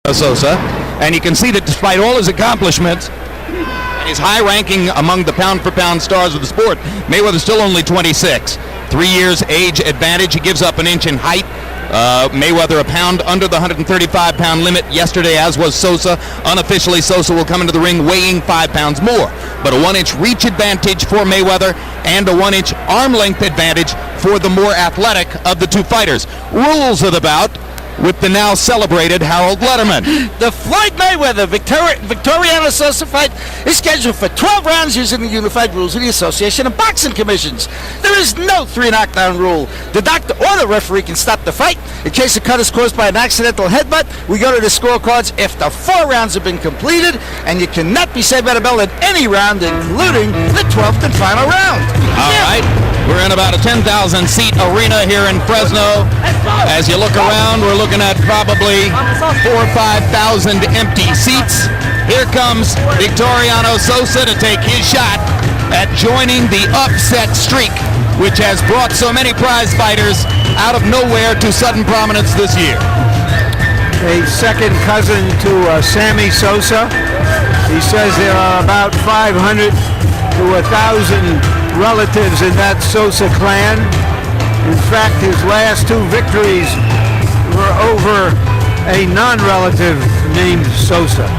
Sosa, and you can see that despite all his accomplishments and his high ranking among the pound-for-pound stars of the sport, Mayweather's still only 26. 3 years age advantage. He gives up an inch in height. Mayweather a pound under the 135-pound limit yesterday, as was Sosa. Unofficially, Sosa will come into the ring weighing 5 pounds more. But a 1-inch reach advantage for Mayweather and a 1-inch arm length advantage for the more athletic of the two fighters. Rules of the bout with the now celebrated Harold Letterman. The Floyd Mayweather Victoriano Sosa fight is scheduled for 12 rounds using the unified rules of the Association of Boxing Commissions. There is no 3 knockdown rule. The doctor or the referee can stop the fight. In case the cut is caused by an accidental headbutt, we go to the scorecards after 4 rounds have been completed, and you cannot be saved by the bell in any round, including the 12th and final round. All right. We're in about a 10,000-seat arena here in Fresno. As you look around, we're looking at probably 4,000 or 5,000 empty seats. Here comes Victoriano Sosa to take his shot at joining the upset streak, which has brought so many prize fighters out of nowhere to sudden prominence this year. A second cousin to Sammy Sosa. He says there are about 500 to 1,000 relatives in that Sosa clan. In fact, his last 2 victories were over a non-relative named Sosa.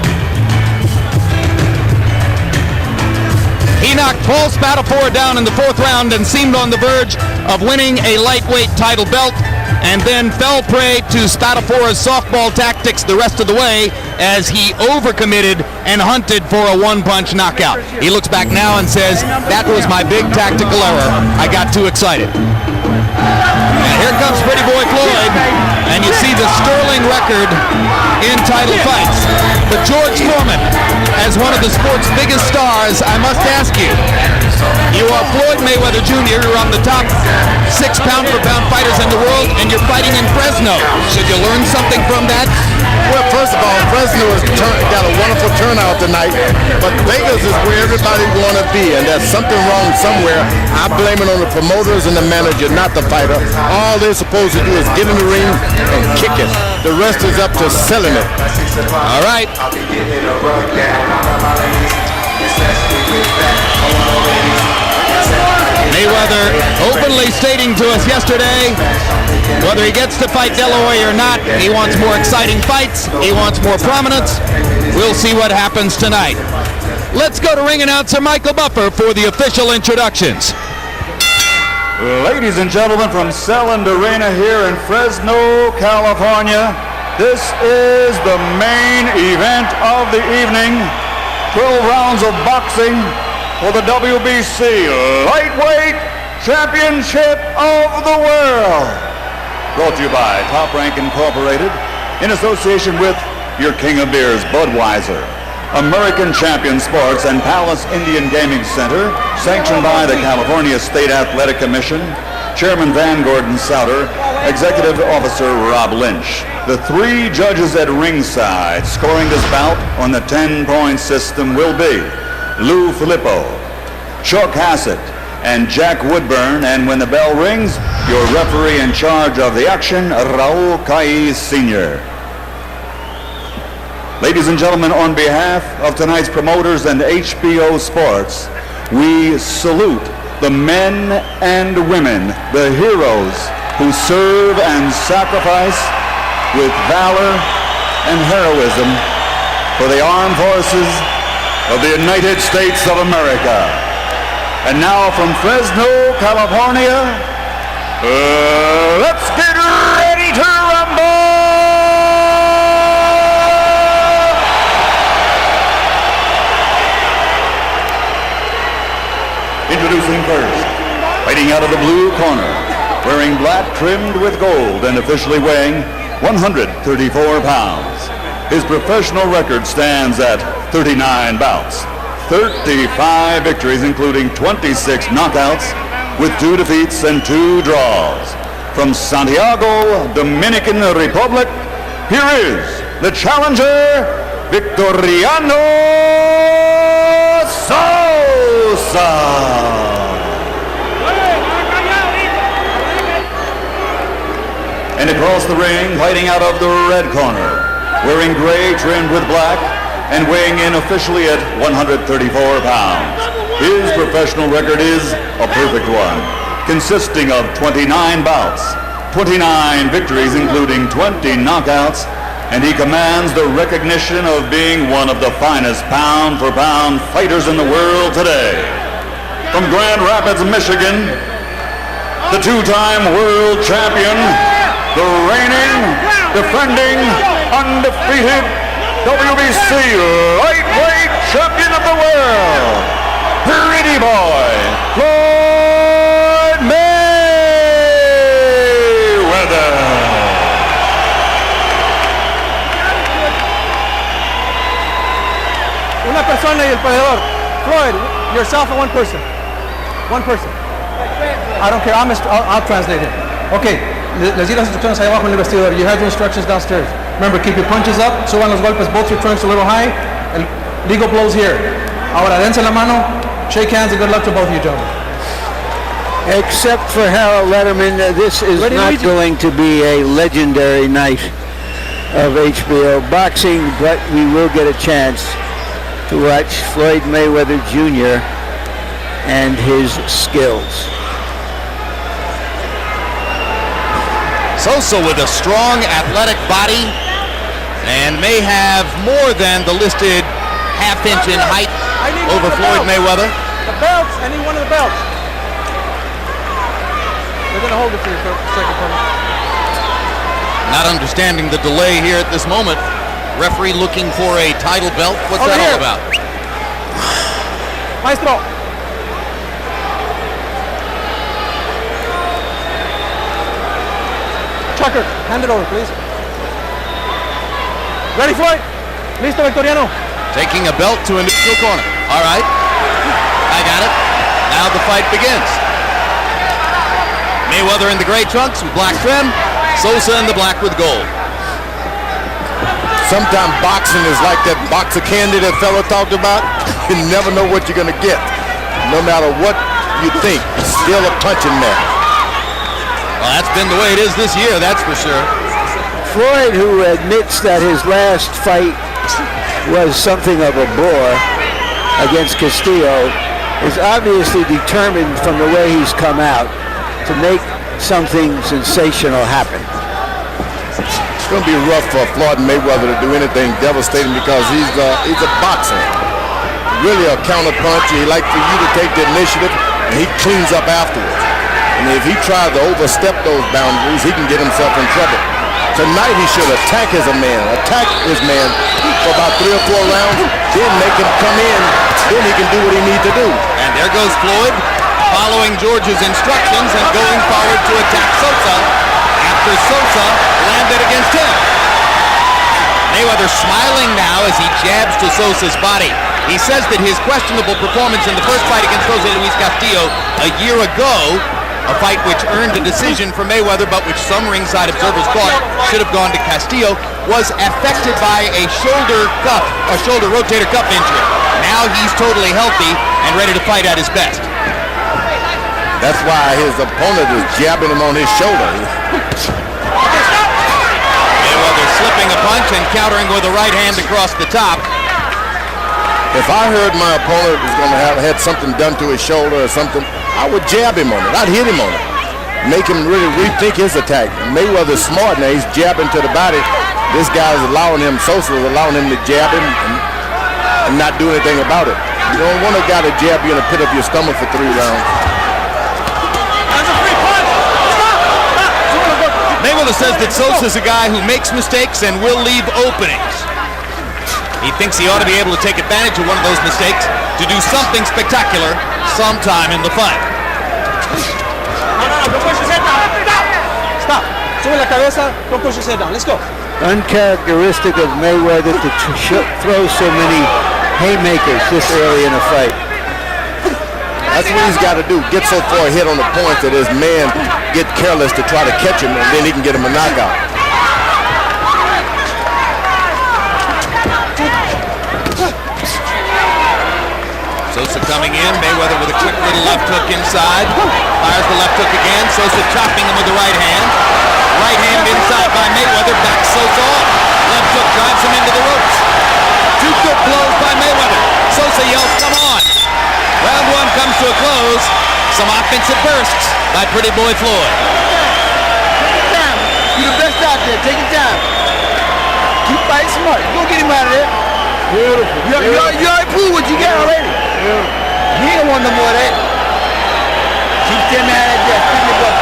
He knocked Paul Spadafore down in the 4th round and seemed on the verge of winning a lightweight title belt, and then fell prey to Spadafore's softball tactics the rest of the way as he overcommitted and hunted for a 1-punch knockout. He looks back now and says, that was my big tactical error. I got too excited. And here comes Pretty Boy Floyd, and you see the sterling record in title fights. But George Foreman, as one of the sport's biggest stars, I must ask you, you are Floyd Mayweather Jr., you're on the top 6 pound-for-pound fighters in the world, and you're fighting in Fresno. Should you learn something from that? Well, first of all, Fresno has got a wonderful turnout tonight, but Vegas is where everybody want to be, and there's something wrong somewhere. I blame it on the promoters and the manager, not the fighter. All they're supposed to do is get in the ring and kick it. The rest is up to selling it. All right. Mayweather openly stating to us yesterday, whether he gets to fight De La Hoya or not, he wants more exciting fights, he wants more prominence. We'll see what happens tonight. Let's go to ring announcer Michael Buffer for the official introductions. Ladies and gentlemen, from Selland Arena here in Fresno, California, this is the main event of the evening. 12 rounds of boxing for the WBC Lightweight Championship of the World. Brought to you by Top Rank Incorporated in association with your King of Beers, Budweiser. American Champion Sports and Palace Indian Gaming Center, sanctioned by the California State Athletic Commission, Chairman Van Gordon Souter, Executive Officer Rob Lynch. The 3 judges at ringside scoring this bout on the 10-point system will be Lou Filippo, Chuck Hassett, and Jack Woodburn, and when the bell rings, your referee in charge of the action, Raul Caiz Sr. Ladies and gentlemen, on behalf of tonight's promoters and HBO Sports, we salute the men and women, the heroes who serve and sacrifice with valor and heroism for the armed forces of the United States of America. And now from Fresno, California, let's get ready to rumble! Introducing first, fighting out of the blue corner, wearing black trimmed with gold and officially weighing 134 pounds. His professional record stands at 39 bouts, 35 victories, including 26 knockouts, with 2 defeats and 2 draws. From Santiago, Dominican Republic, here is the challenger, Victoriano Sosa. And across the ring, fighting out of the red corner, wearing gray trimmed with black and weighing in officially at 134 pounds. His professional record is a perfect one, consisting of 29 bouts, 29 victories including 20 knockouts, and he commands the recognition of being one of the finest pound-for-pound fighters in the world today. From Grand Rapids, Michigan, the two-time world champion, the reigning, defending, undefeated WBC lightweight champion of the world, Pretty Boy, Floyd Mayweather. Una persona y el perdedor. Floyd, yourself and one person. One person. I don't care. I'll translate it. Okay. Les di las instrucciones ahí abajo en el vestidor. You have the instructions downstairs. Remember, keep your punches up. Suban los golpes. Both your trunks a little high. El legal blows here. Ahora, dense la mano. Shake hands and good luck to both of you, gentlemen. Except for Harold Letterman, this is not going to be a legendary night of HBO boxing, but we will get a chance to watch Floyd Mayweather Jr. and his skills. Sosa with a strong athletic body and may have more than the listed half-inch in height over Floyd Mayweather. The belts. I need one of the belts. They're going to hold it for you for a second for me. Not understanding the delay here at this moment. Referee looking for a title belt. What's that all about? Maestro. Chucker, hand it over, please. Ready, Floyd? Listo, Victoriano. Taking a belt to a neutral corner. All right. I got it. Now the fight begins. Mayweather in the gray trunks with black trim. Sosa in the black with gold. Sometimes boxing is like that boxer candy that fella talked about. You never know what you're going to get. No matter what you think, it's still a punch in there. Well, that's been the way it is this year, that's for sure. Floyd, who admits that his last fight was something of a bore against Castillo, is obviously determined from the way he's come out to make something sensational happen. It's going to be rough for Floyd Mayweather to do anything devastating because he's a boxer. Really a counter punch. He likes for you to take the initiative, and he cleans up afterwards. And if he tries to overstep those boundaries, he can get himself in trouble. Tonight he should attack his man for about 3 or 4 rounds, then make him come in, then he can do what he needs to do. And there goes Floyd, following George's instructions and going forward to attack Sosa after Sosa landed against him. Mayweather smiling now as he jabs to Sosa's body. He says that his questionable performance in the first fight against Jose Luis Castillo a year ago, a fight which earned a decision for Mayweather but which some ringside observers thought should have gone to Castillo, was affected by a shoulder rotator cuff injury. Now he's totally healthy and ready to fight at his best. That's why his opponent is jabbing him on his shoulder. Mayweather slipping a punch and countering with a right hand across the top. If I heard my opponent was going to have had something done to his shoulder or something, I would jab him on it. I'd hit him on it. Make him really rethink his attack. Mayweather's smart now. He's jabbing to the body. This guy's allowing him, Sosa is allowing him to jab him and not do anything about it. You don't want a guy to jab you in the pit of your stomach for 3 rounds. Mayweather says that Sosa's a guy who makes mistakes and will leave openings. He thinks he ought to be able to take advantage of one of those mistakes to do something spectacular sometime in the fight. Stop. Sube la cabeza. Don't push his head down. Let's go. Uncharacteristic of Mayweather to throw so many haymakers this early in a fight. That's what he's got to do. Get so far ahead on the points that his man get careless to try to catch him, and then he can get him a knockout. Sosa coming in. Mayweather with a quick little left hook inside. Fires the left hook again. Sosa chopping him with the right hand. Right hand inside by Mayweather. Backs Sosa off. Left hook drives him into the ropes. Two good blows by Mayweather. Sosa yells, "Come on!" Round one comes to a close. Some offensive bursts by Pretty Boy Floyd. You're the best out there. Take your time. Keep fighting smart. You're going to get him out of there. Beautiful. You already proved what you got already. He ain't want no more of that. Keep them out of there. Keep your butt.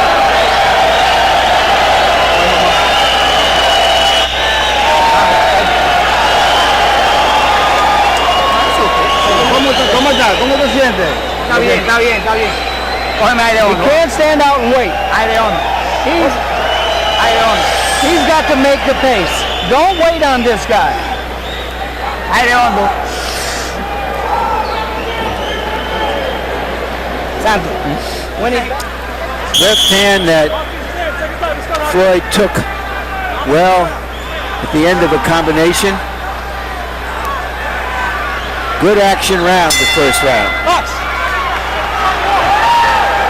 ¿Cómo te sientes? Está bien, está bien, está bien. Cógeme aire hondo. You can't stand out and wait. Aire hondo. Aire hondo. He's got to make the pace. Don't wait on this guy. Aire hondo. Santo. Left hand that Floyd took well at the end of a combination. Good action round, the first round.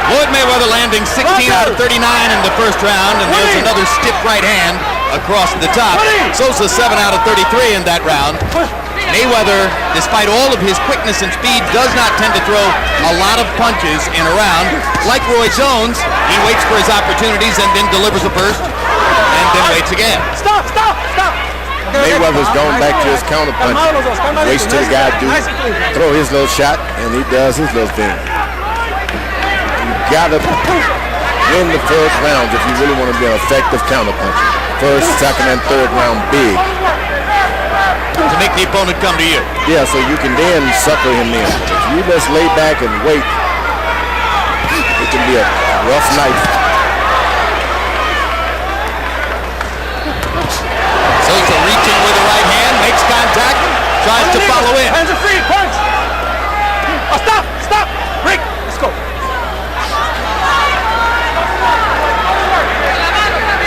Floyd Mayweather landing 16 out of 39 in the first round, and there's another stiff right hand across the top. Sosa 7 out of 33 in that round. Mayweather, despite all of his quickness and speed, does not tend to throw a lot of punches in a round. Like Roy Jones, he waits for his opportunities and then delivers a burst, and then waits again. Stop! Mayweather's going back to his counter punch. Waits till the guy throw his little shot, and he does his little thing. You gotta win the first round if you really want to be an effective counter puncher. First, second, and third round big. To make the opponent come to you. Yeah, so you can then sucker him in. If you just lay back and wait, it can be a rough night. Sosa reaching with the right hand, makes contact, tries to follow in. Hands are free, punch! Oh, stop! Break! Let's go.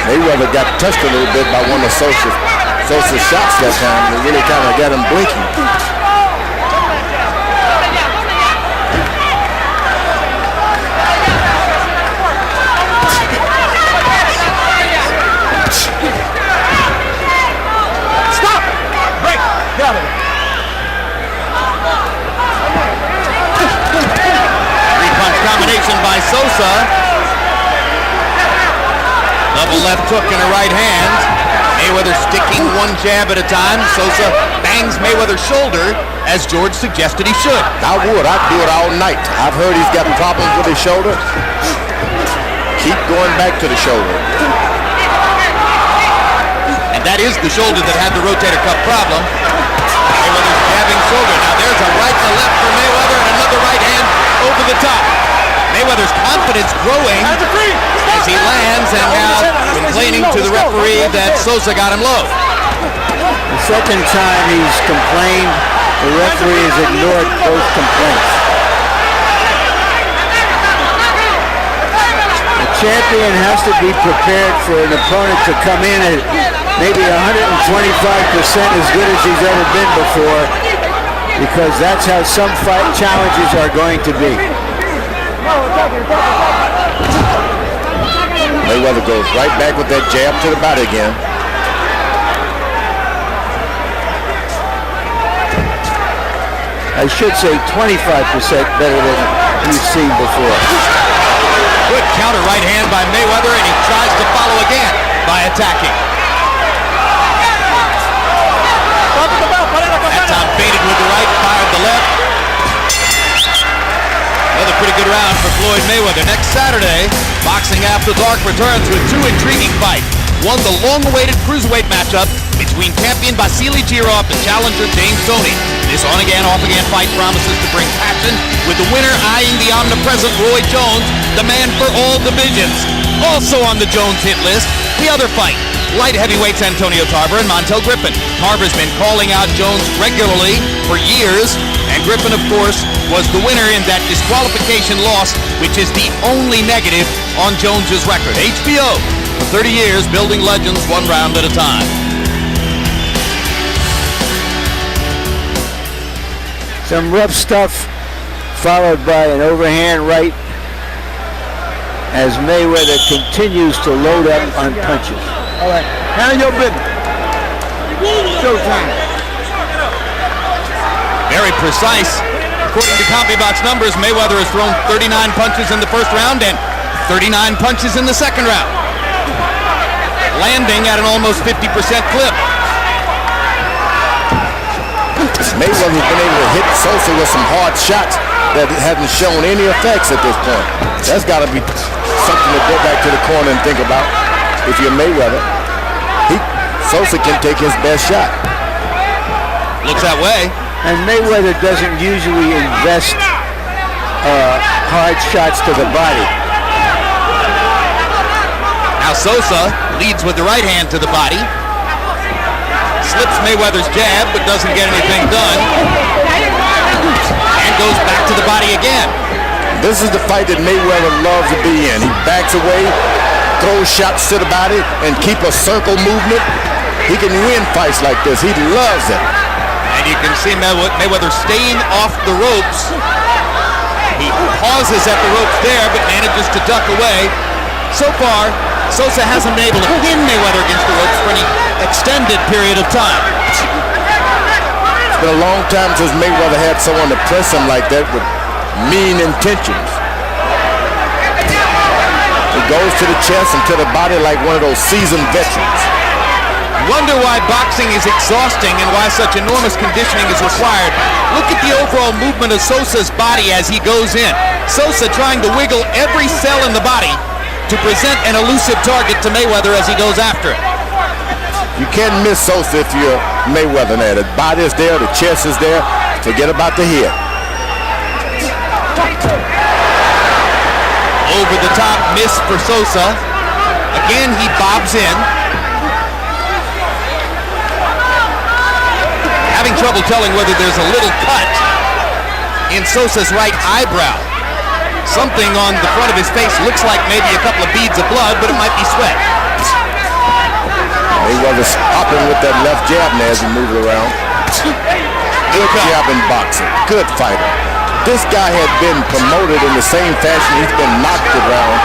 Mayweather got touched a little bit by one of Sosa's shots that time. It really kind of got him blinking. Got it. Three-punch combination by Sosa. Double left hook and a right hand. Mayweather sticking one jab at a time. Sosa bangs Mayweather's shoulder, as George suggested he should. I would. I'd do it all night. I've heard he's got problems with his shoulder. Keep going back to the shoulder. And that is the shoulder that had the rotator cuff problem. Mayweather's jabbing shoulder. Now there's a right to left for Mayweather and another right hand over the top. Mayweather's confidence growing as he lands and now complaining to the referee that Sosa got him low. The second time he's complained, the referee has ignored both complaints. The champion has to be prepared for an opponent to come in at maybe 125% as good as he's ever been before, because that's how some fight challenges are going to be. Mayweather goes right back with that jab to the body again. I should say 25% better than we've seen before. Good counter right hand by Mayweather, and he tries to follow again by attacking. That time baited with the right, fired the left. Another pretty good round for Floyd Mayweather. Next Saturday, Boxing After Dark returns with two intriguing fights. One, the long-awaited cruiserweight matchup between champion Vasily Girov and challenger James Toney. This on-again, off-again fight promises to bring passion, with the winner eyeing the omnipresent Roy Jones, the man for all divisions. Also on the Jones hit list, the other fight, light heavyweights Antonio Tarver and Montel Griffin. Tarver's been calling out Jones regularly for years, and Griffin, of course, was the winner in that disqualification loss, which is the only negative on Jones's record. HBO, for 30 years, building legends one round at a time. Some rough stuff followed by an overhand right as Mayweather continues to load up on punches. All right. Handle your business. Showtime. Very precise. According to CompuBox numbers, Mayweather has thrown 39 punches in the first round and 39 punches in the second round, landing at an almost 50% clip. Mayweather's been able to hit Sosa with some hard shots that haven't shown any effects at this point. That's got to be something to go back to the corner and think about. If you're Mayweather, Sosa can take his best shot. Looks that way. And Mayweather doesn't usually invest hard shots to the body. Now Sosa leads with the right hand to the body. Slips Mayweather's jab, but doesn't get anything done. And goes back to the body again. This is the fight that Mayweather loves to be in. He backs away, throws shots to the body, and keep a circle movement. He can win fights like this. He loves it. And you can see Mayweather staying off the ropes. He pauses at the ropes there, but manages to duck away. So far, Sosa hasn't been able to pin Mayweather against the ropes for any extended period of time. It's been a long time since Mayweather had someone to press him like that with mean intentions. He goes to the chest and to the body like one of those seasoned veterans. Wonder why boxing is exhausting and why such enormous conditioning is required. Look at the overall movement of Sosa's body as he goes in. Sosa trying to wiggle every cell in the body to present an elusive target to Mayweather as he goes after it. You can't miss Sosa if you're Mayweather now. The body is there, the chest is there. Forget about the head. Over the top miss for Sosa. Again, he bobs in. Having trouble telling whether there's a little cut in Sosa's right eyebrow. Something on the front of his face looks like maybe a couple of beads of blood, but it might be sweat. Mayweather's hopping with that left jab now as he moves around. Good jab in boxing. Good fighter. This guy had been promoted in the same fashion he's been knocked around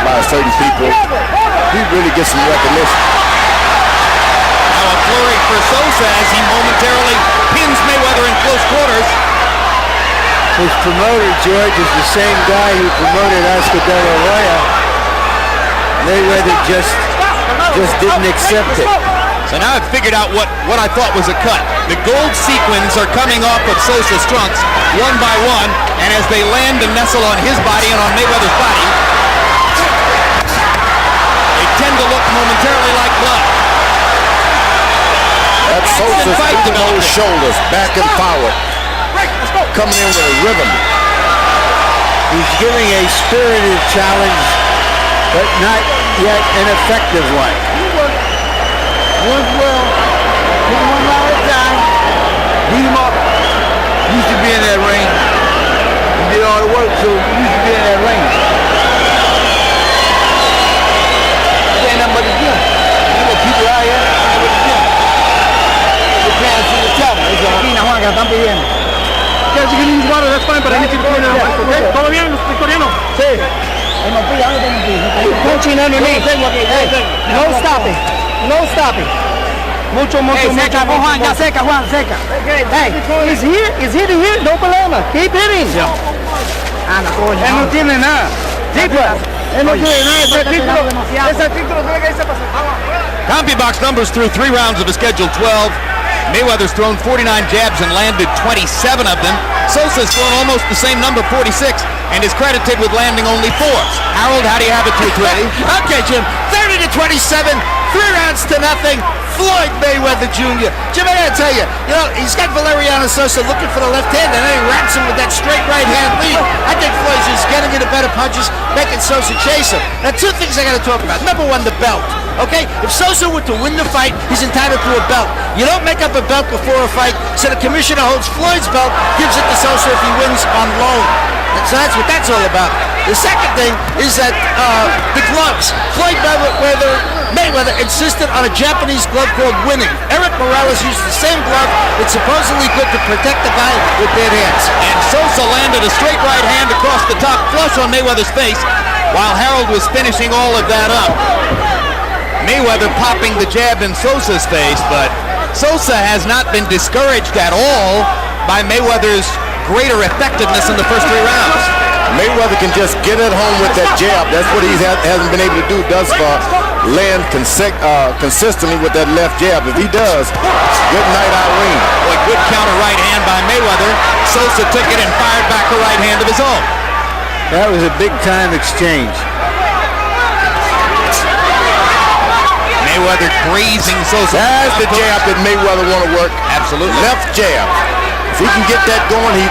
by certain people. He really gets some recognition. Now a flurry for Sosa as he momentarily pins Mayweather in close quarters. His promoter, George, is the same guy who promoted Oscar De La Hoya. Mayweather just didn't accept it. So now I've figured out what I thought was a cut. The gold sequins are coming off of Sosa's trunks one by one, and as they land and nestle on his body and on Mayweather's body, they tend to look momentarily like blood. That's Sosa's moving those shoulders back and forward. Coming in with a rhythm. He's giving a spirited challenge, but not yet an effective one. Once well, hit him one round at a time, beat him up. Used to be in that ring. He did all the work, so he used to be in that ring. There ain't nothing but the gym. You know, people out here, nothing but the gym. They're paying to the top. It's a Juan, que la están pidiendo. Guys, you can use water, that's fine, but I need you to clean it up. Okay? ¿Todo bien, Victoriano? Sí. Punching underneath. Hey, no stopping. No stopping. Mucho, seca, Juan, ya seca, Juan, seca. Hey, he's hitting here, no problema. Keep hitting. Él no tiene nada. Sí, pues. Él no tiene nada. Ese título tiene que irse para CompuBox numbers through 3 rounds of a scheduled 12. Mayweather's thrown 49 jabs and landed 27 of them. Sosa's thrown almost the same number, 46, and is credited with landing only 4. Harold, how do you have it, 220? Okay, Jim. 30-27, 3 rounds to nothing. Floyd Mayweather Jr. Jim, I gotta tell you, he's got Valeriano Sosa looking for the left hand, and then he racks him with that straight right hand lead. I think Floyd's just getting into better punches, making Sosa chase him. Now, 2 things I gotta talk about. Number 1, the belt. Okay? If Sosa were to win the fight, he's entitled to a belt. You don't make up a belt before a fight, so the commissioner holds Floyd's belt, gives it to Sosa if he wins on loan. So that's what that's all about. The second thing is that the gloves. Floyd Mayweather insisted on a Japanese glove called winning. Eric Morales used the same glove that's supposedly good to protect the guy with bad hands. And Sosa landed a straight right hand across the top, flush on Mayweather's face, while Harold was finishing all of that up. Mayweather popping the jab in Sosa's face, but Sosa has not been discouraged at all by Mayweather's greater effectiveness in the first 3 rounds. Mayweather can just get at home with that jab. That's what he hasn't been able to do thus far. Land consistently with that left jab. If he does, good night, Irene. Boy, good counter right hand by Mayweather. Sosa took it and fired back a right hand of his own. That was a big-time exchange. Mayweather grazing Sosa. That's the jab that Mayweather want to work. Absolutely. Left jab. If he can get that going, he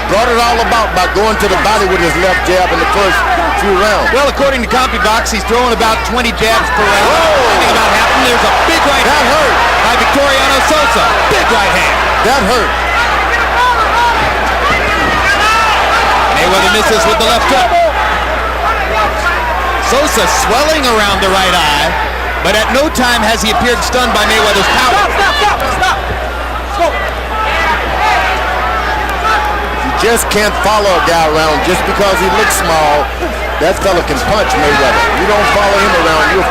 brought it all about by going to the body with his left jab in the first few rounds. Well, according to CompuBox, he's throwing about 20 jabs per round. Something about happened. There's a big right That hand hurt. by Victoriano Sosa. Big right hand. That hurt. Mayweather misses with the left hook. Sosa swelling around the right eye, but at no time has he appeared stunned by Mayweather's power. Stop. Go. Just can't follow a guy around just because he looks small. That fella can punch Mayweather. You don't follow him around, you're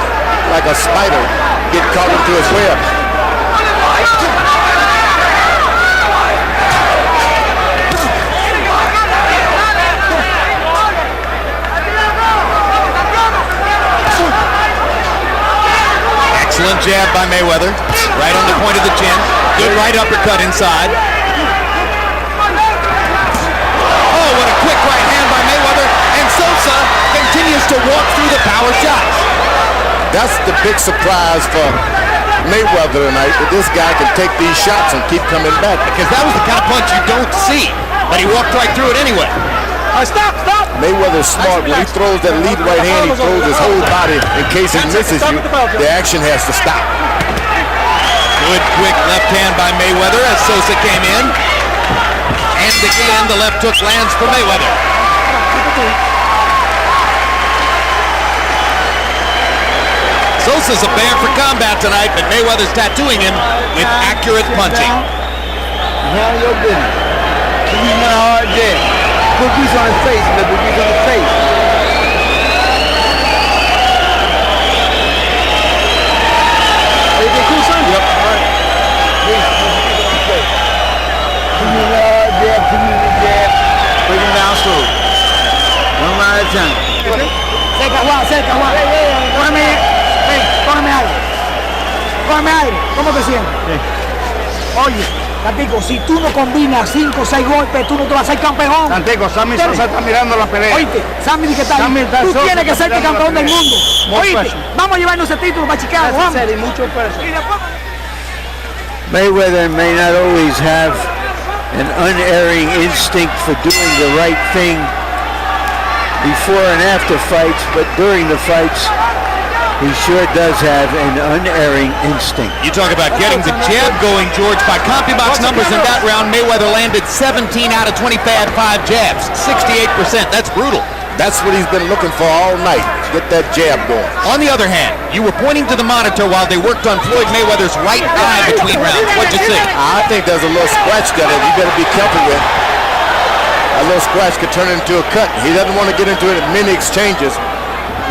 like a spider get caught into his web. Excellent jab by Mayweather, right on the point of the chin. Good right uppercut inside. Quick right hand by Mayweather, and Sosa continues to walk through the power shots. That's the big surprise for Mayweather tonight, that this guy can take these shots and keep coming back. Because that was the kind of punch you don't see, but he walked right through it anyway. Stop. Mayweather's smart. When he throws that lead right hand, he throws his whole body in case he misses you. The action has to stop. Good quick left hand by Mayweather as Sosa came in. And again, the left hook lands for Mayweather. Sosa's a bear for combat tonight, but Mayweather's tattooing him with accurate punching. Handle your business. He's not a hard jab. Put grease on his face. Let the grease on his face. Everything cool, son? Yep. All right. Jab. Bring him down slow. One round at a time. Cerca, Juan. Cógeme aire. ¿Cómo te sientes? Oye, Tantico, si tú no combinas 5 o 6 golpes, tú no te vas a ser campeón. Tantico, Sammy Sosa está mirando la pelea. Oíste, Sammy, ¿qué tal? Tú tienes que ser campeón del mundo. Oíste, vamos a llevarnos ese título para Chicago. Vamos. Mayweather may not always have an unerring instinct for doing the right thing before and after fights, but during the fights, he sure does have an unerring instinct. You talk about getting the jab going, George. By CompuBox numbers in that round, Mayweather landed 17 out of 20 bad 5 jabs. 68%. That's brutal. That's what he's been looking for all night. Get that jab going. On the other hand, you were pointing to the monitor while they worked on Floyd Mayweather's right eye between rounds. What'd you see? I think there's a little scratch there that you better be careful with. A little scratch could turn into a cut. He doesn't want to get into it in many exchanges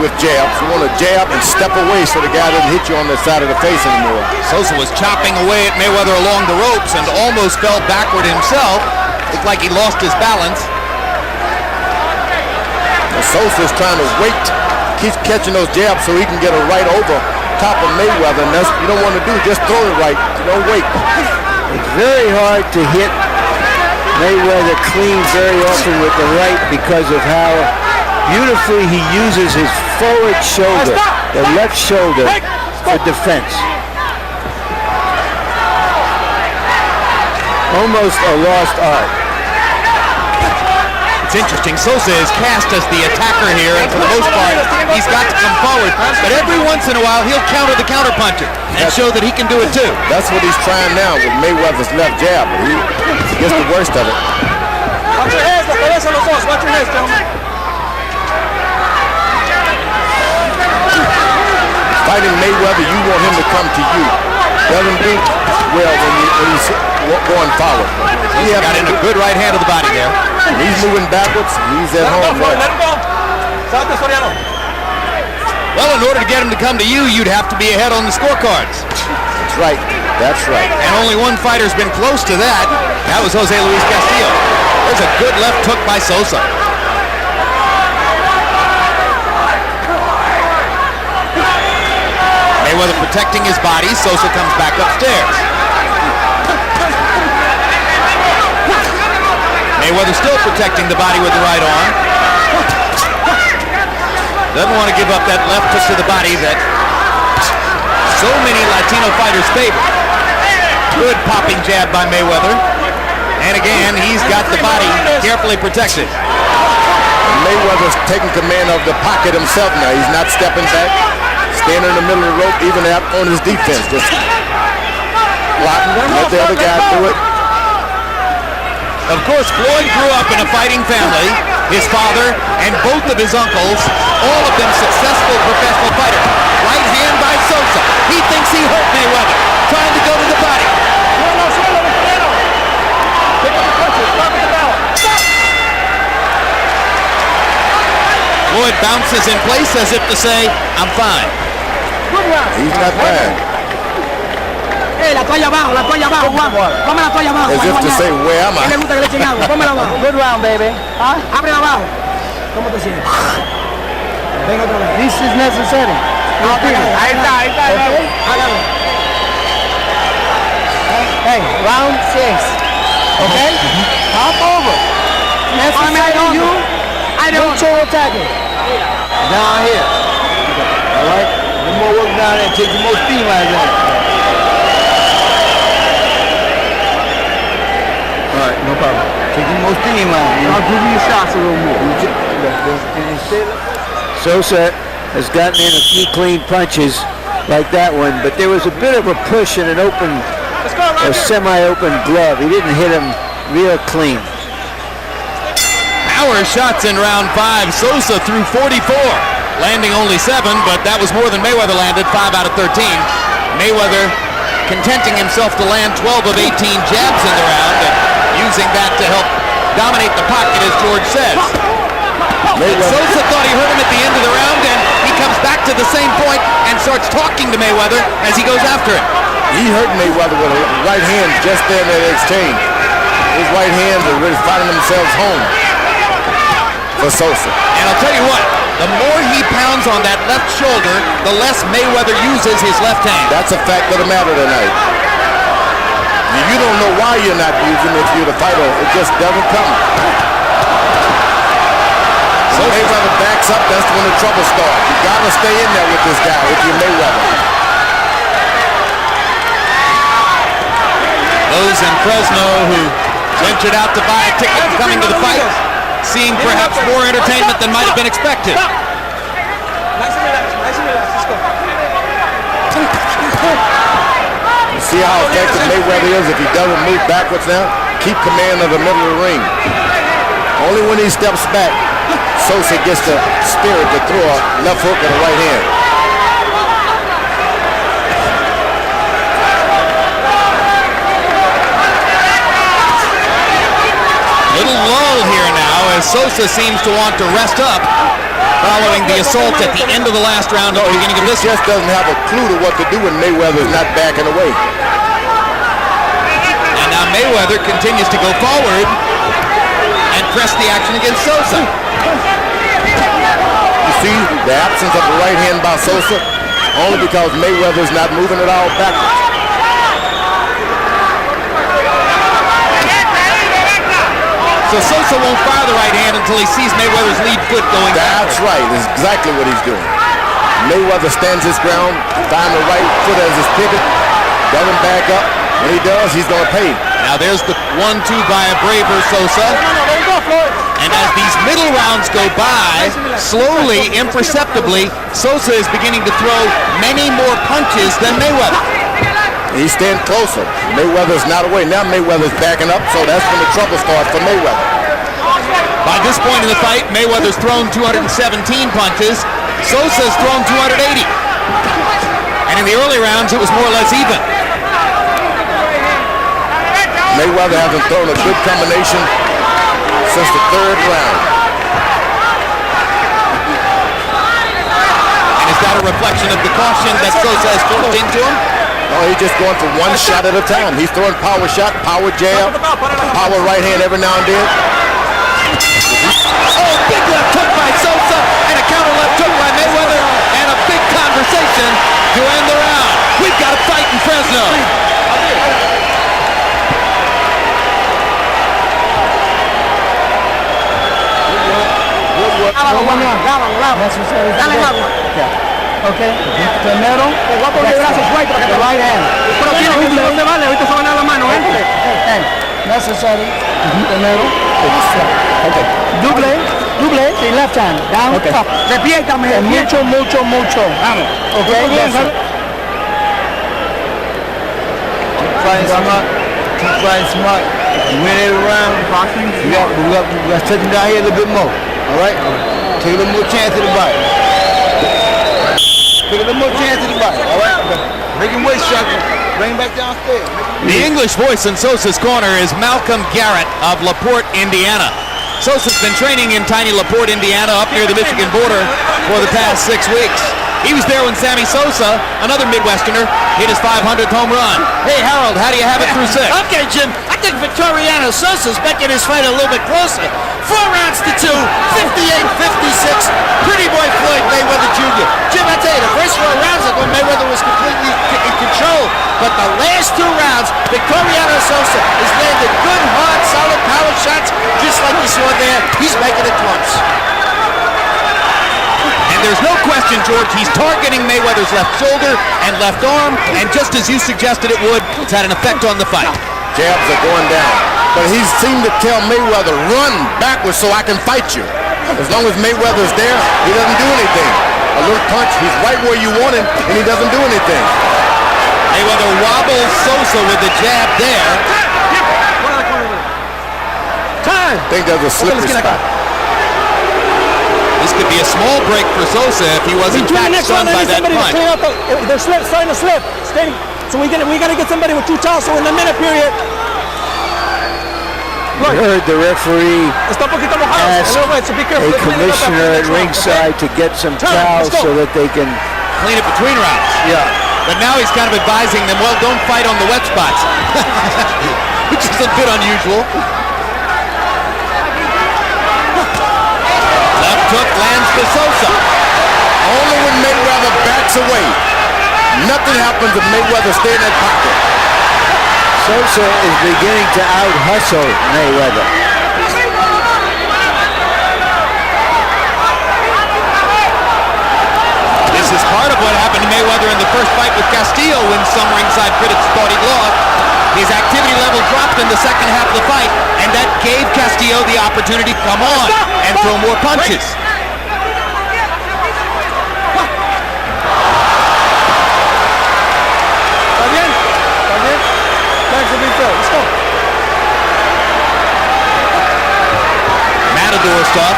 with jabs. You want to jab and step away so the guy doesn't hit you on the side of the face anymore. Sosa was chopping away at Mayweather along the ropes and almost fell backward himself. Looked like he lost his balance. Sosa's trying to wait, keeps catching those jabs so he can get a right over top of Mayweather, and that's what you don't want to do. Just throw it right. Don't wait. It's very hard to hit Mayweather clean very often with the right because of how beautifully he uses his forward shoulder, the left shoulder, for defense. Almost a lost art. It's interesting. Sosa is cast as the attacker here, and for the most part, he's got to come forward. But every once in a while, he'll counter the counterpuncher and show that he can do it too. That's what he's trying now with Mayweather's left jab. He gets the worst of it. Watch your heads, la cabeza los dos. Watch your heads, gentlemen. fighting Mayweather, you want him to come to you. Doesn't do well when he's going forward. He got in a good right hand to the body there. He's moving backwards. He's at home. Let him go. Salute Soriano. Well, in order to get him to come to you, you'd have to be ahead on the scorecards. That's right. That's right. And only one fighter's been close to that. That was Jose Luis Castillo. There's a good left hook by Sosa. Mayweather protecting his body. Sosa comes back upstairs. Mayweather still protecting the body with the right arm. Doesn't want to give up that left hook to the body that so many Latino fighters favor. Good popping jab by Mayweather. And again, he's got the body carefully protected. Mayweather's taking command of the pocket himself now. He's not stepping back, standing in the middle of the rope, even out on his defense. Just blocking, let the other guy do it. Of course, Floyd grew up in a fighting family. His father and both of his uncles, all of them successful professional fighters. Right hand by Sosa. He thinks he hurt Mayweather, trying to go to the body. Floyd bounces in place as if to say, I'm fine. He's not bad. La toalla abajo, Juan. Ponme la toalla abajo. As if to say, where am ¿Qué le I? gusta que le echen agua? Pónmela abajo. Good round, baby. Ábrela abajo. ¿Cómo te sientes? Venga otra vez. This is necessary. Ahí está. Okay. Hágalo. Hey, round 6. Okay? Hop over. Necessary you. I don't control attacking. Down here. All right? No more work down there. Take the most steam out of there. All right, no problem. Take the most steam out of there. I'll give you your shots a little more. Sosa has gotten in a few clean punches like that one, but there was a bit of a push in an open, a semi-open glove. He didn't hit him real clean. Power shots in round 5. Sosa threw 44, landing only 7, but that was more than Mayweather landed, 5 out of 13. Mayweather contenting himself to land 12 of 18 jabs in the round and using that to help dominate the pocket, as George says. Sosa thought he hurt him at the end of the round, and he comes back to the same point and starts talking to Mayweather as he goes after him. He hurt Mayweather with a right hand just there in that exchange. His right hands are really finding themselves home for Sosa. And I'll tell you what, the more he pounds on that left shoulder, the less Mayweather uses his left hand. That's a fact of the matter tonight. You don't know why you're not using it if you're the fighter. It just doesn't come. So Mayweather backs up, that's when the trouble starts. You gotta stay in there with this guy if you're Mayweather. Those in Fresno who ventured out to buy a ticket coming to the fight, seeing perhaps more entertainment than might have been expected. Nice and relax. Let's go. You see how effective Mayweather is if he doesn't move backwards now? Keep command of the middle of the ring. Only when he steps back, Sosa gets the spirit to throw a left hook and a right hand. Little lull here now as Sosa seems to want to rest up following the assault at the end of the last round at the beginning of this. He just doesn't have a clue to what to do when Mayweather's not backing away. And now Mayweather continues to go forward and press the action against Sosa. You see the absence of the right hand by Sosa only because Mayweather's not moving at all backwards. So Sosa won't fire the right hand until he sees Mayweather's lead foot going That's backward. right. That's exactly what he's doing. Mayweather stands his ground, find the right foot as his pivot, doesn't back up. When he does, he's going to pay. Now there's the 1-2 by a braver Sosa. And as these middle rounds go by, slowly, imperceptibly, Sosa is beginning to throw many more punches than Mayweather. He's staying closer. Mayweather's not away. Now Mayweather's backing up, so that's when the trouble starts for Mayweather. By this point in the fight, Mayweather's thrown 217 punches. Sosa's thrown 280. And in the early rounds, it was more or less even. Mayweather hasn't thrown a good combination since the third round. And is that a reflection of the caution that Sosa has forced into him? No, he's just going for one shot at a time. He's throwing power shot, power jab, power right hand every now and then. Oh, big left hook by Sosa, and a counter left hook by Mayweather, and a big conversation to end the round. We've got a fight in Fresno. Okay. Primero, te voy a poner el brazo fuerte para que te right hand. Pero tiene que no te vale, ahorita se van a la mano, ¿eh? Necessary. Primero. Okay. Double, the left hand. Down, up. Repiétame. Mucho. Vamos. Okay. Keep fighting smart. You win every round. We got to take him down here a little bit more. All right? Take a little more chance to the body. Take a little more chance to the body. All right? Make him weight structure. Bring him back downstairs. The English voice in Sosa's corner is Malcolm Garrett of LaPorte, Indiana. Sosa's been training in tiny LaPorte, Indiana, up near the Michigan border for the past 6 weeks. He was there when Sammy Sosa, another Midwesterner, hit his 500th home run. Hey, Harold, how do you have it through 6? Okay, Jim. I think Victoriano Sosa's making his fight a little bit closer. 4 rounds to 2, 58-56. Pretty boy Floyd Mayweather Jr. Jim, I tell you, the first 4 rounds ago, Mayweather was completely in control. But the last 2 rounds, Victoriano Sosa has landed good, hard, solid power shots, just like you saw there. He's making it close. And there's no question, George, he's targeting Mayweather's left shoulder and left arm, and just as you suggested it would, it's had an effect on the fight. Jabs are going down. But he seemed to tell Mayweather, run backwards so I can fight you. As long as Mayweather's there, he doesn't do anything. A little punch, he's right where you want him, and he doesn't do anything. Mayweather wobbles Sosa with the jab there. Time. I think there's a slippery spot. This could be a small break for Sosa if he was in fact stunned by that punch. They're starting to slip. Steady. So we gotta get somebody with 2 towels. So in the minute period, I heard the referee está un poquito mojado. ask A little bit, so be careful. a commissioner at ringside to get some towels so that they can Clean it between rounds. Yeah. But now he's kind of advising them, well, don't fight on the wet spots. Which is a bit unusual. Left hook lands for Sosa. Only when Mayweather backs away. Nothing happens if Mayweather stays in that pocket. Sosa is beginning to out-hustle Mayweather. This is part of what happened to Mayweather in the first fight with Castillo when some ringside critics thought he'd lost. His activity level dropped in the second half of the fight, and that gave Castillo the opportunity to come on and throw more punches. Let's go. Matador stuff.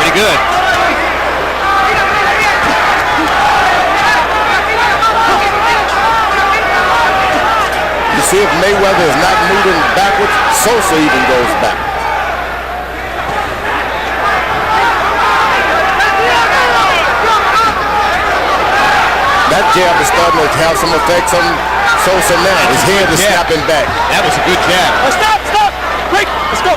Pretty good. You see if Mayweather is not moving backwards, Sosa even goes back. That jab is starting to have some effects on Sosa now. His head is snapping back. That was a good jab. Stop! Quick, let's go.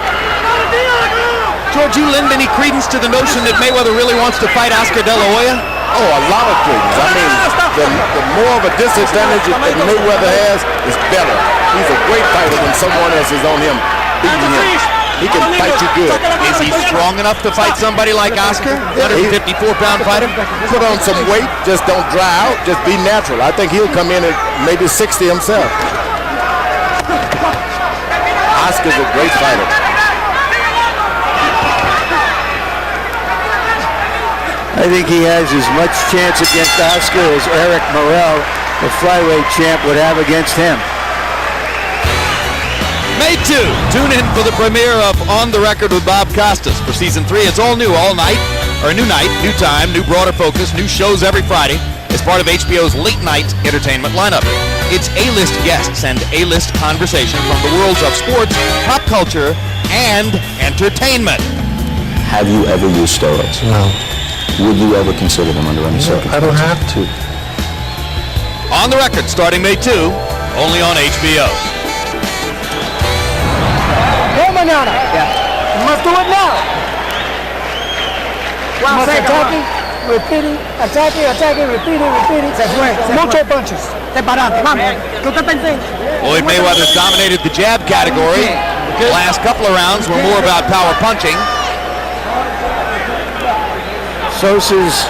George, you lend any credence to the notion that Mayweather really wants to fight Oscar De La Hoya? Oh, a lot of credence. I mean, the more of a disadvantage that Mayweather has is better. He's a great fighter when someone else is on him, beating him. He can fight you good. Is he strong enough to fight somebody like Oscar? 154-pound fighter? Put on some weight, just don't dry out, just be natural. I think he'll come in at maybe 60 himself. Oscar's a great fighter. I think he has as much chance against Oscar as Eric Morrell, the flyweight champ, would have against him. May 2, tune in for the premiere of On the Record with Bob Costas for season 3. It's all new, all night, or a new night, new time, new broader focus, new shows every Friday. as part of HBO's late night entertainment lineup. It's A-list guests and A-list conversation from the worlds of sports, pop culture, and entertainment. Have you ever used steroids? No. Would you ever consider them under any circumstances? I don't have to. On the record, starting May 2, only on HBO. Hey, manana. Yeah. You must do it now. Attacking, repeating, repeating. Se fue. Muchos punches. Separate. Vamos. ¿Qué usted pensé? Floyd Mayweather dominated the jab category. The last couple of rounds were more about power punching. Sosa's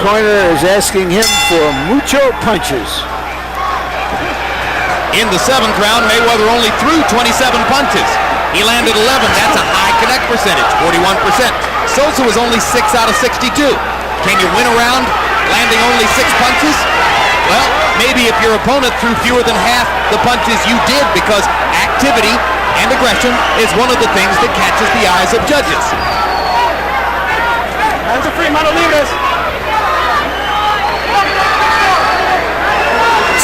corner is asking him for mucho punches. In the 7th round, Mayweather only threw 27 punches. He landed 11. That's a high connect percentage, 41%. Sosa was only 6 out of 62. Can you win a round landing only 6 punches? Well, maybe if your opponent threw fewer than half the punches you did, because activity and aggression is one of the things that catches the eyes of judges. Hands are free, mano libres.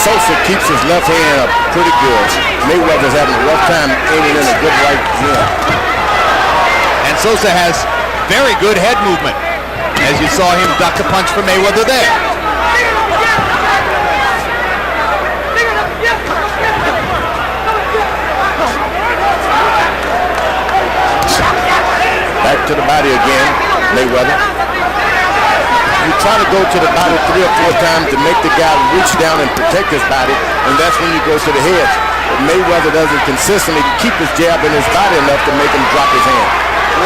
Sosa keeps his left hand up pretty good. Mayweather's having a rough time aiming in a good right hand. And Sosa has very good head movement, as you saw him duck a punch from Mayweather there. Back to the body again, Mayweather. You try to go to the body 3 or 4 times to make the guy reach down and protect his body, and that's when you go to the head. But Mayweather doesn't consistently keep his jab in his body enough to make him drop his hand.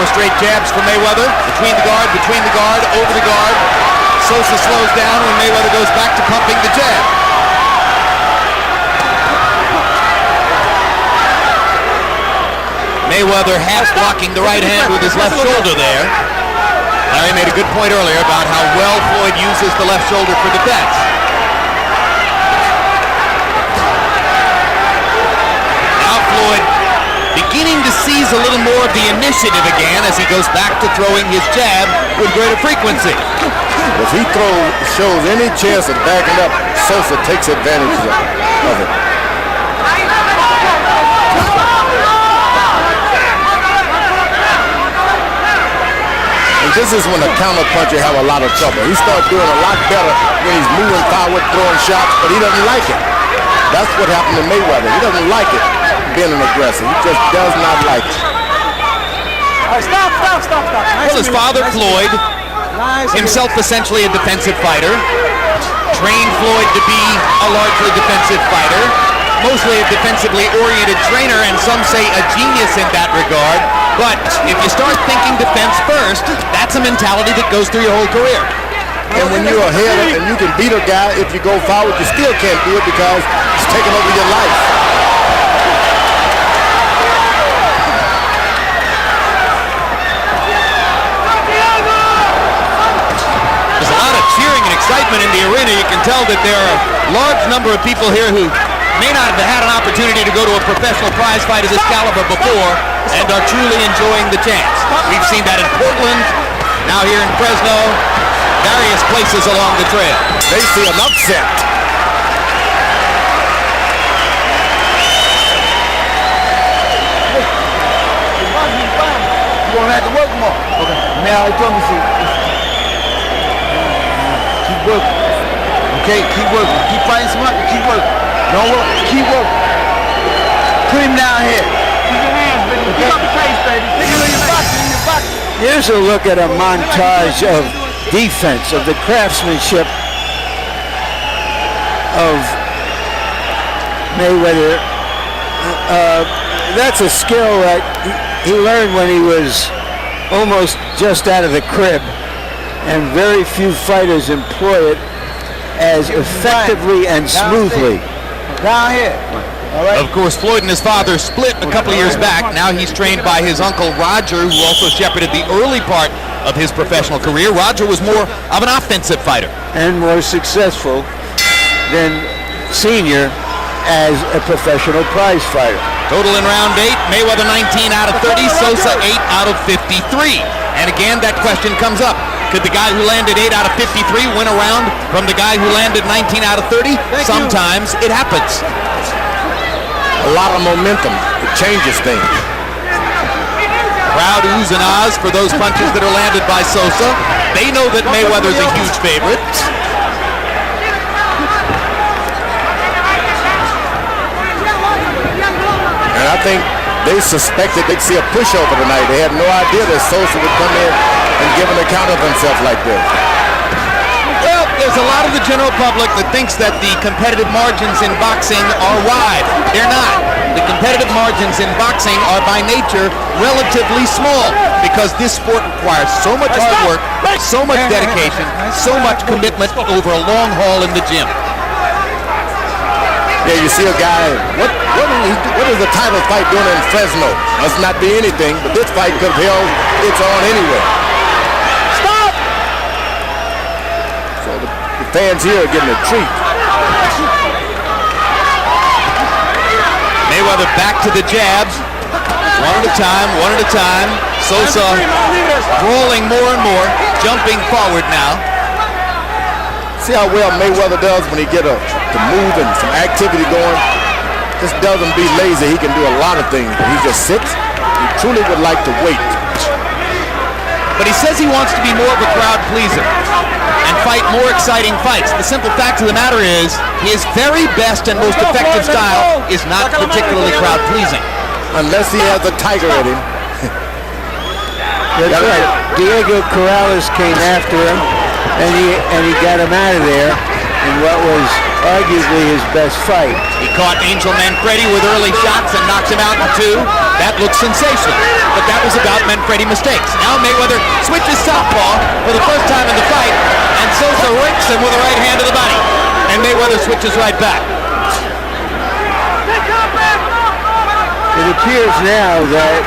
4 straight jabs for Mayweather, between the guard, over the guard. Sosa slows down when Mayweather goes back to pumping the jab. Mayweather half blocking the right hand with his left shoulder there. Larry made a good point earlier about how well Floyd uses the left shoulder for defense. Now Floyd beginning to seize a little more of the initiative again as he goes back to throwing his jab with greater frequency. If he shows any chance of backing up, Sosa takes advantage of it. This is when a counter-puncher have a lot of trouble. He starts doing a lot better when he's moving forward, throwing shots, but he doesn't like it. That's what happened to Mayweather. He doesn't like it, being an aggressor. He just does not like it. Stop. Well, his father, Floyd, himself essentially a defensive fighter, trained Floyd to be a largely defensive fighter, mostly a defensively oriented trainer, and some say a genius in that regard. But if you start thinking defense first, that's a mentality that goes through your whole career. And when you're ahead and you can beat a guy, if you go forward, you still can't do it because he's taking over your life. There's a lot of cheering and excitement in the arena. You can tell that there are a large number of people here who may not have had an opportunity to go to a professional prize fight of this caliber before and are truly enjoying the chance. We've seen that in Portland, now here in Fresno, various places along the trail. They see an upset. You're going to have to work more. Okay. Now I told me to keep working. Okay, keep working. Keep fighting smart. Keep working. Don't work. Keep working. Put him down here. Keep your hands, baby. Okay. Keep up the pace, baby. Take it in your box. Here's a look at a montage of defense, of the craftsmanship of Mayweather. That's a skill that he learned when he was almost just out of the crib, and very few fighters employ it as effectively and smoothly. Down here. All right. Of course, Floyd and his father split a couple of years back. Now he's trained by his uncle Roger, who also shepherded the early part of his professional career. Roger was more of an offensive fighter. And more successful than Senior as a professional prize fighter. Total in round 8, Mayweather 19 out of 30, Sosa 8 out of 53. And again, that question comes up. Could the guy who landed 8 out of 53 win a round from the guy who landed 19 out of 30? Sometimes it happens. A lot of momentum. It changes things. Crowd oohs and ahs for those punches that are landed by Sosa. They know that Mayweather's a huge favorite. And I think they suspected they'd see a pushover tonight. They had no idea that Sosa would come in and give an account of himself like this. Well, there's a lot of the general public that thinks that the competitive margins in boxing are wide. They're not. The competitive margins in boxing are by nature relatively small because this sport requires so much hard work, so much dedication, so much commitment over a long haul in the gym. Yeah, you see a guy, what is the title fight doing in Fresno? Must not be anything, but this fight could have held its own anyway. Stop! So the fans here are getting a treat. Mayweather back to the jabs. One at a time, one at a time. Sosa rolling more and more, jumping forward now. See how well Mayweather does when he get to move and some activity going. Just doesn't be lazy. He can do a lot of things, but he just sits. He truly would like to wait. But he says he wants to be more of a crowd pleaser and fight more exciting fights. The simple fact of the matter is his very best and most effective style is not particularly crowd pleasing. Unless he has a tiger in him. That's right. Diego Corrales came after him, and he got him out of there in what was arguably his best fight. He caught Angel Manfredi with early shots and knocked him out in 2. That looked sensational, but that was about Manfredi mistakes. Now Mayweather switches southpaw for the first time in the fight, and Sosa rakes him with a right hand to the body, and Mayweather switches right back. It appears now that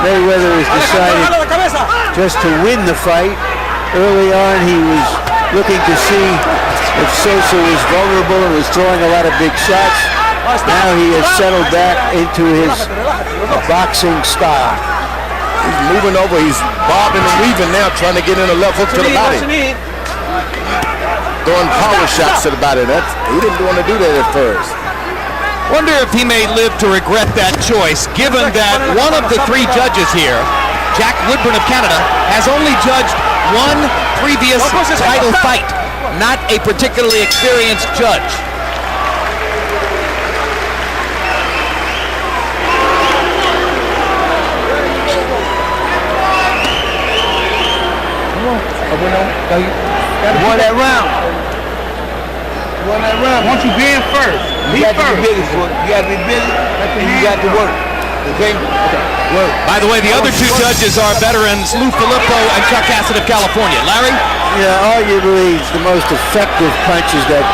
Mayweather has decided just to win the fight. Early on, he was looking to see if Sosa was vulnerable and was throwing a lot of big shots. Now he has settled back into his boxing style. He's moving over. He's bobbing and weaving now, trying to get in a left hook to the body. Throwing power shots to the body. He didn't want to do that at first. Wonder if he may live to regret that choice, given that one of the 3 judges here, Jack Woodburn of Canada, has only judged one previous title fight, not a particularly experienced judge. You won that round. You won that round. Once you be in first. You got to be busy, boy. You got to be busy, and you got to work. Okay? Work. By the way, the other 2 judges are veterans Lou Filippo and Chuck Hassett of California. Larry? Yeah, arguably the most effective punches that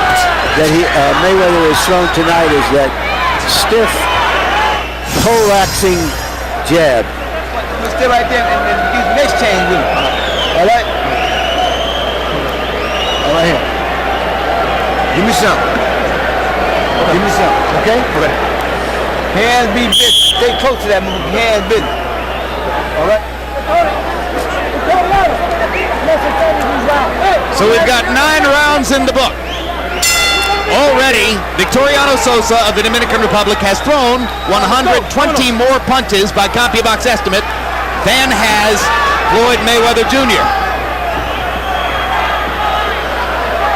Mayweather has thrown tonight is that stiff, poleaxing jab. Let's stay right there and use the next chain with him. All right? All right here. Give me some. Give me some, okay? Okay. Hands be busy. Stay close to that move. Hands busy. All right. So we've got 9 rounds in the book. Already, Victoriano Sosa of the Dominican Republic has thrown 120 more punches by CompuBox estimate than has Floyd Mayweather Jr.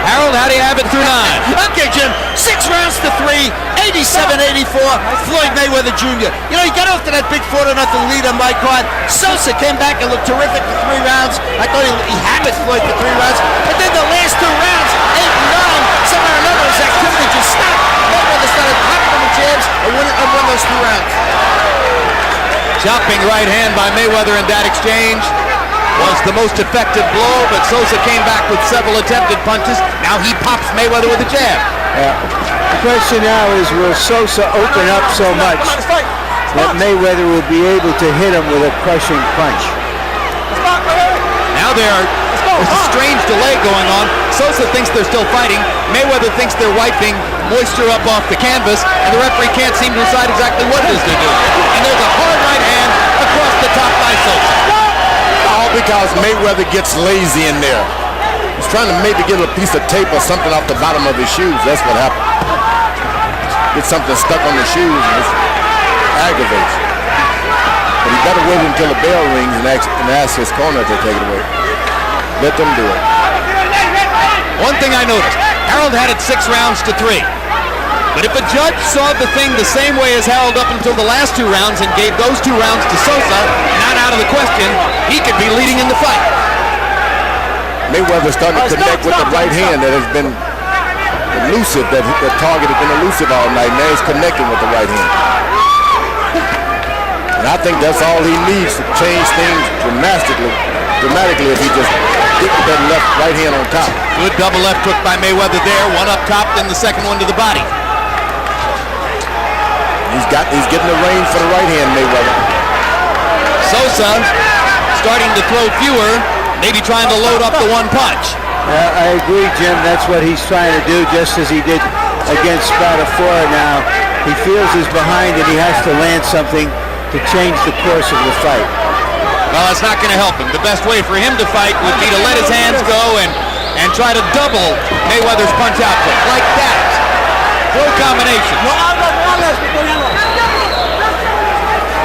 Harold, how do you have it through 9? Okay, Jim. 6 rounds to 3, 87-84, Floyd Mayweather Jr. You know, he got off to that big 4-0 lead on my card. Sosa came back and looked terrific for 3 rounds. I thought he hammered Floyd for 3 rounds. But then the last 2 rounds, 8 and 9, somehow or another, his activity just stopped. Mayweather started popping him with jabs and won those 2 rounds. Chopping right hand by Mayweather in that exchange was the most effective blow, but Sosa came back with several attempted punches. Now he pops Mayweather with a jab. Yeah. The question now is, will Sosa open up so much that Mayweather will be able to hit him with a crushing punch? Now there's a strange delay going on. Sosa thinks they're still fighting. Mayweather thinks they're wiping moisture up off the canvas, and the referee can't seem to decide exactly what it is they're doing. And there's a hard right hand across the top by Sosa. All because Mayweather gets lazy in there. He's trying to maybe get a piece of tape or something off the bottom of his shoes. That's what happened. Get something stuck on the shoes and it aggravates. But he better wait until the bell rings and ask his corner to take it away. Let them do it. One thing I noticed, Harold had it 6 rounds to 3. But if a judge saw the thing the same way as Harold up until the last 2 rounds and gave those 2 rounds to Sosa, not out of the question, he could be leading in the fight. Mayweather started to connect with the right hand that has been elusive, that target has been elusive all night. Now he's connecting with the right hand. And I think that's all he needs to change things dramatically if he just gets that right hand on top. Good double left hook by Mayweather there. One up top, then the second one to the body. He's getting the range for the right hand, Mayweather. Sosa starting to throw fewer, maybe trying to load up the one punch. I agree, Jim. That's what he's trying to do, just as he did against Spadafora now. He feels he's behind and he has to land something to change the course of the fight. Well, that's not going to help him. The best way for him to fight would be to let his hands go and try to double Mayweather's punch output. Like that. Throw combination.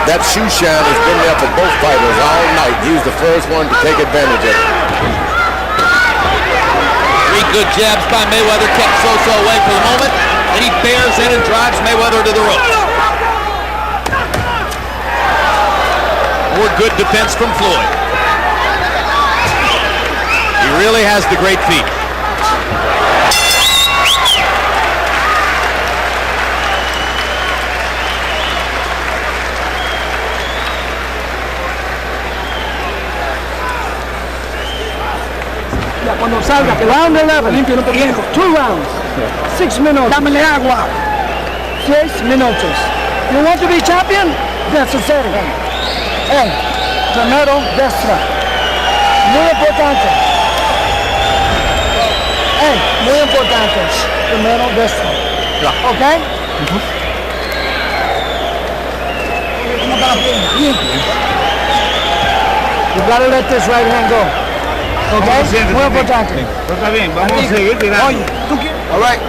That shoe shine has been there for both fighters all night. He was the first one to take advantage of it. 3 good jabs by Mayweather kept Sosa away for the moment. Then he bears in and drives Mayweather to the ropes. More good defense from Floyd. He really has the great feet. Cuando salga, que round 11, limpio un poquito. 2 rounds, 6 minutos. Dámele agua. 6 minutos. You want to be champion? That's a certain. Hey, primero destra. Muy importante. Hey, muy importante. Primero destra. Okay? You gotta let this right hand go. Okay? Muy importante. Está bien, vamos a seguir tirando. Oye, ¿tú qué? All right,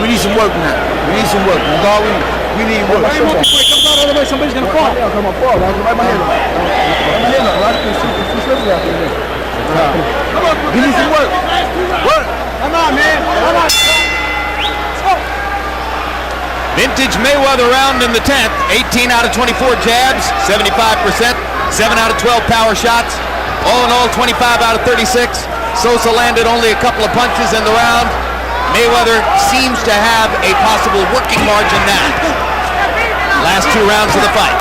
we need some work now. We need some work. That's all we need work. Somebody's gonna fall. Come on, fall. We need some work. Work. Come on, man. Come on. Vintage Mayweather round in the 10th. 18 out of 24 jabs, 75%. 7 out of 12 power shots. All in all, 25 out of 36. Sosa landed only a couple of punches in the round. Mayweather seems to have a possible working margin now. Last 2 rounds of the fight.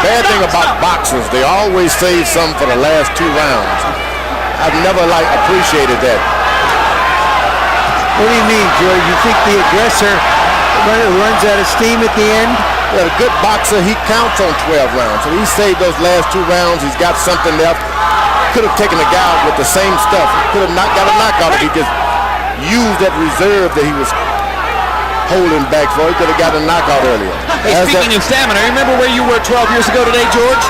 Bad thing about boxers, they always save some for the last 2 rounds. I've never appreciated that. What do you mean, George? You think the aggressor runs out of steam at the end? Well, a good boxer, he counts on 12 rounds. So he saved those last 2 rounds. He's got something left. Could have taken a guy out with the same stuff. Could have got a knockout if he just used that reserve that he was holding back for. He could have got a knockout earlier. Hey, speaking of stamina, remember where you were 12 years ago today, George?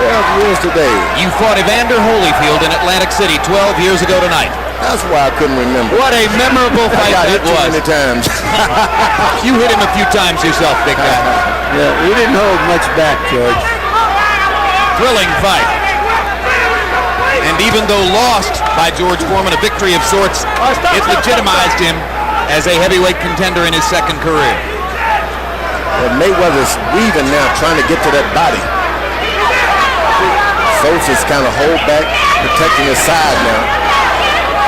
12 years today. You fought Evander Holyfield in Atlantic City 12 years ago tonight. That's why I couldn't remember. What a memorable fight I got that hit too was. many times. You hit him a few times yourself, big guy. Yeah, we didn't hold much back, George. Thrilling fight. And even though lost by George Foreman, a victory of sorts, it legitimized him as a heavyweight contender in his second career. Well, Mayweather's weaving now, trying to get to that body. Sosa's kind of hold back, protecting his side now.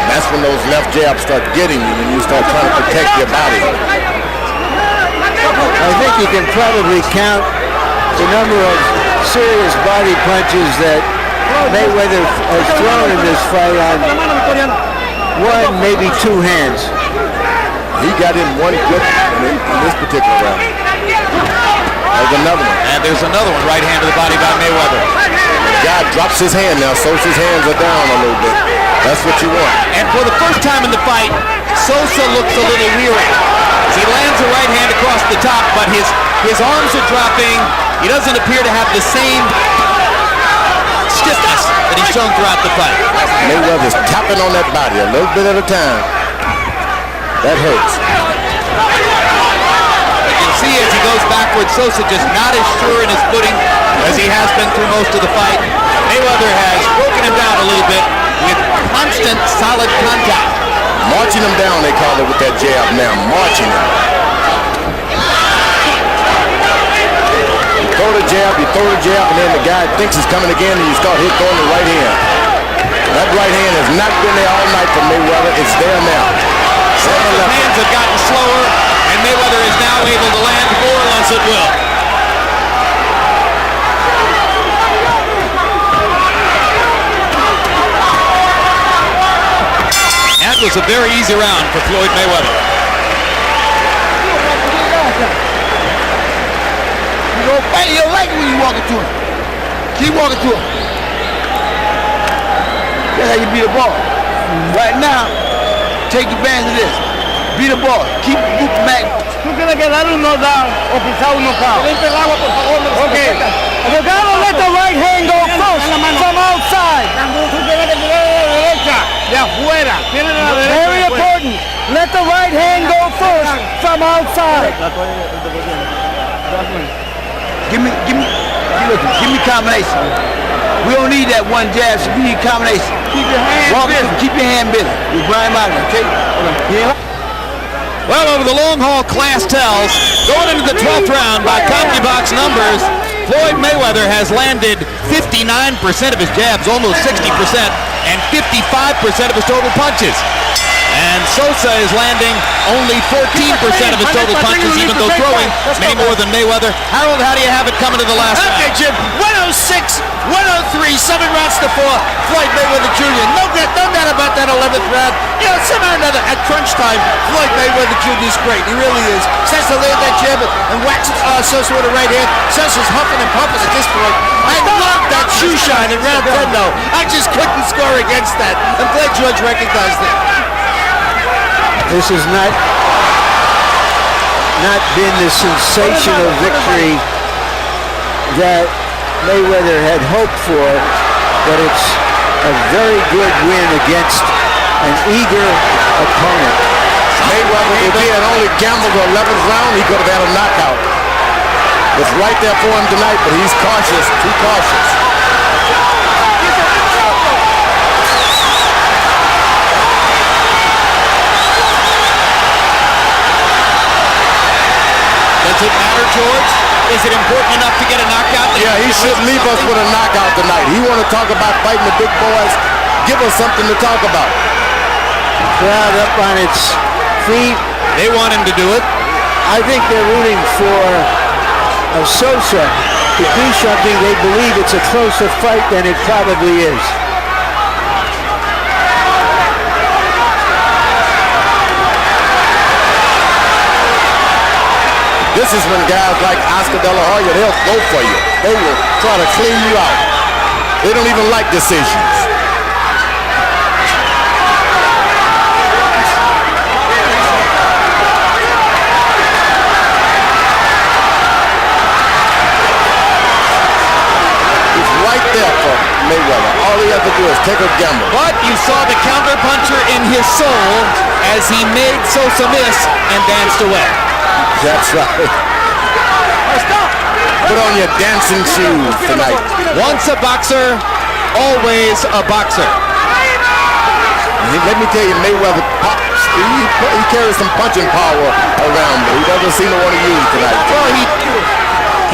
And that's when those left jabs start getting you, when you start trying to protect your body. I think you can probably count the number of serious body punches that Mayweather has thrown in this fight on 1, maybe 2 hands. He got in one good in this particular round. There's another one. And there's another one, right hand to the body by Mayweather. The guy drops his hand now. Sosa's hands are down a little bit. That's what you want. And for the first time in the fight, Sosa looks a little weary. As he lands a right hand across the top, but his arms are dropping. He doesn't appear to have the same stiffness that he's shown throughout the fight. Mayweather's tapping on that body a little bit at a time. That hurts. You can see as he goes backwards, Sosa just not as sure in his footing as he has been through most of the fight. Mayweather has broken him down a little bit with constant, solid contact. Marching him down, they call it with that jab now. Marching him. You throw the jab, and then the guy thinks he's coming again, and you start throwing the right hand. That right hand has not been there all night for Mayweather. It's there now. Sosa's hands have gotten slower, and Mayweather is now able to land more or less at will. That was a very easy round for Floyd Mayweather. You don't like it when you walk into him. Keep walking to him. That's how you beat a ball. Right now, take advantage of this. Beat the ball. Keep back. Tú tienes que dar un knockdown o quizá un knockout. Okay. Abogado, let the right hand go first from outside. Tú tienes que tirar de la derecha, de afuera. Very important. Let the right hand go first from outside. Give me combination. We don't need that one jab, so we need combination. Keep your hand busy. Keep your hand busy. You grind out, okay? Well, over the long haul, class tells, going into the 12th round by CompuBox numbers, Floyd Mayweather has landed 59% of his jabs, almost 60%, and 55% of his total punches. And Sosa is landing only 14% of his total punches, even though throwing many more than Mayweather. Harold, how do you have it coming to the last round? Okay, Jim. 106, 103, 7 rounds to 4. Floyd Mayweather Jr. No doubt about that 11th round. You know, somehow or another, at crunch time, Floyd Mayweather Jr. is great. He really is. Starts to land that jab and whacks Sosa with a right hand. Sosa's huffing and puffing at this point. I love that shoe shine in round 10, though. I just couldn't score against that. I'm glad George recognized it. This has not been the sensational victory that Mayweather had hoped for, but it's a very good win against an eager opponent. Mayweather, if he had only gambled the 11th round, he could have had a knockout. It's right there for him tonight, but he's cautious, too cautious. Does it matter, George? Is it important enough to get a knockout? Yeah, he should leave us with a knockout tonight. He want to talk about fighting the big boys. Give us something to talk about. Crowd up on its feet. They want him to do it. I think they're rooting for Sosa to do something. They believe it's a closer fight than it probably is. This is when guys like Oscar De La Hoya, they'll go for you. They will try to clean you out. They don't even like decisions. It's right there for Mayweather. All he has to do is take a gamble. But you saw the counterpuncher in his soul as he made Sosa miss and danced away. That's right. Put on your dancing shoes tonight. Once a boxer, always a boxer. Let me tell you, Mayweather, he carries some punching power around, but he doesn't seem to want to use it tonight. Well,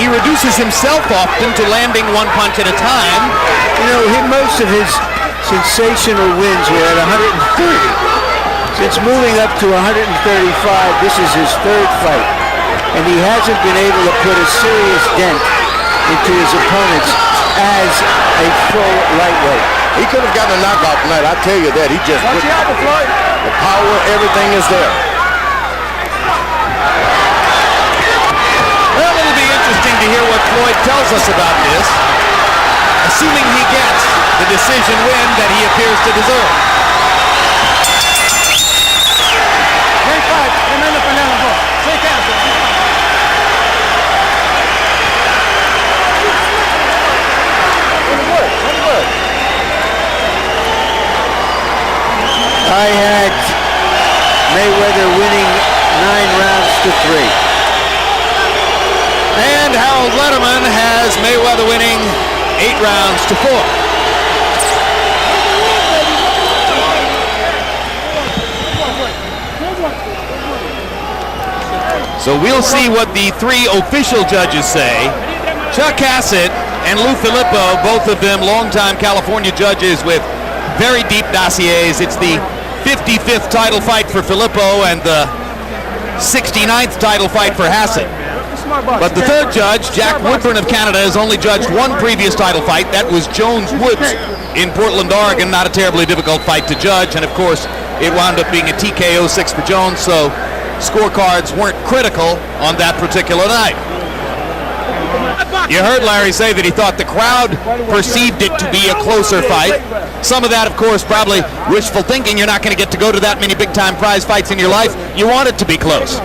he reduces himself often to landing one punch at a time. You know, most of his sensational wins were at 130. Since moving up to 135, this is his third fight, and he hasn't been able to put a serious dent into his opponents as a full lightweight. He could have gotten a knockout tonight, I tell you that. He just Watch out, Floyd. The power, everything is there. Well, it'll be interesting to hear what Floyd tells us about this, assuming he gets the decision win that he appears to deserve. Great fight. Tremenda pelea los dos. Shake hands. I had Mayweather winning 9 rounds to 3. And Harold Letterman has Mayweather winning 8 rounds to 4. So we'll see what the 3 official judges say. Chuck Hassett and Lou Filippo, both of them longtime California judges with very deep dossiers. It's the 55th title fight for Filippo and the 69th title fight for Hassett. But the third judge, Jack Woodburn of Canada, has only judged one previous title fight. That was Jones Woods in Portland, Oregon. Not a terribly difficult fight to judge. And of course, it wound up being a TKO 6 for Jones, so scorecards weren't critical on that particular night. You heard Larry say that he thought the crowd perceived it to be a closer fight. Some of that, of course, probably wishful thinking. You're not going to get to go to that many big-time prize fights in your life. You want it to be close.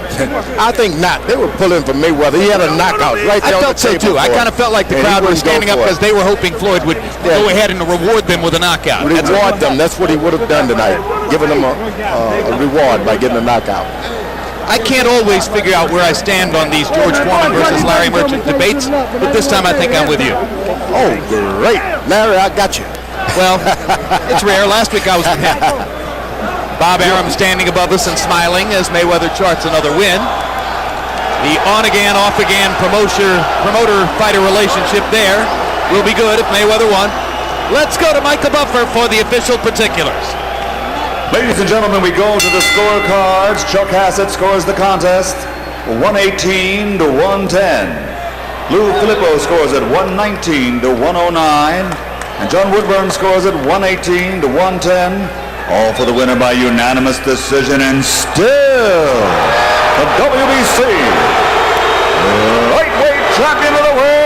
I think not. They were pulling for Mayweather. He had a knockout right there. I felt so too. I kind of felt like the crowd was standing up because they were hoping Floyd would go ahead and reward them with a knockout. Reward them. That's what he would have done tonight, giving them a reward by getting a knockout. I can't always figure out where I stand on these George Foreman versus Larry Merchant debates, but this time I think I'm with you. Oh, great. Larry, I got you. Well, it's rare. Last week I was with him. Bob Arum standing above us and smiling as Mayweather charts another win. The on-again, off-again promoter-fighter relationship there will be good if Mayweather won. Let's go to Michael Buffer for the official particulars. Ladies and gentlemen, we go to the scorecards. Chuck Hassett scores the contest 118 to 110. Lou Filippo scores at 119 to 109. And John Woodburn scores at 118 to 110. All for the winner by unanimous decision, and still the WBC lightweight champion of the world,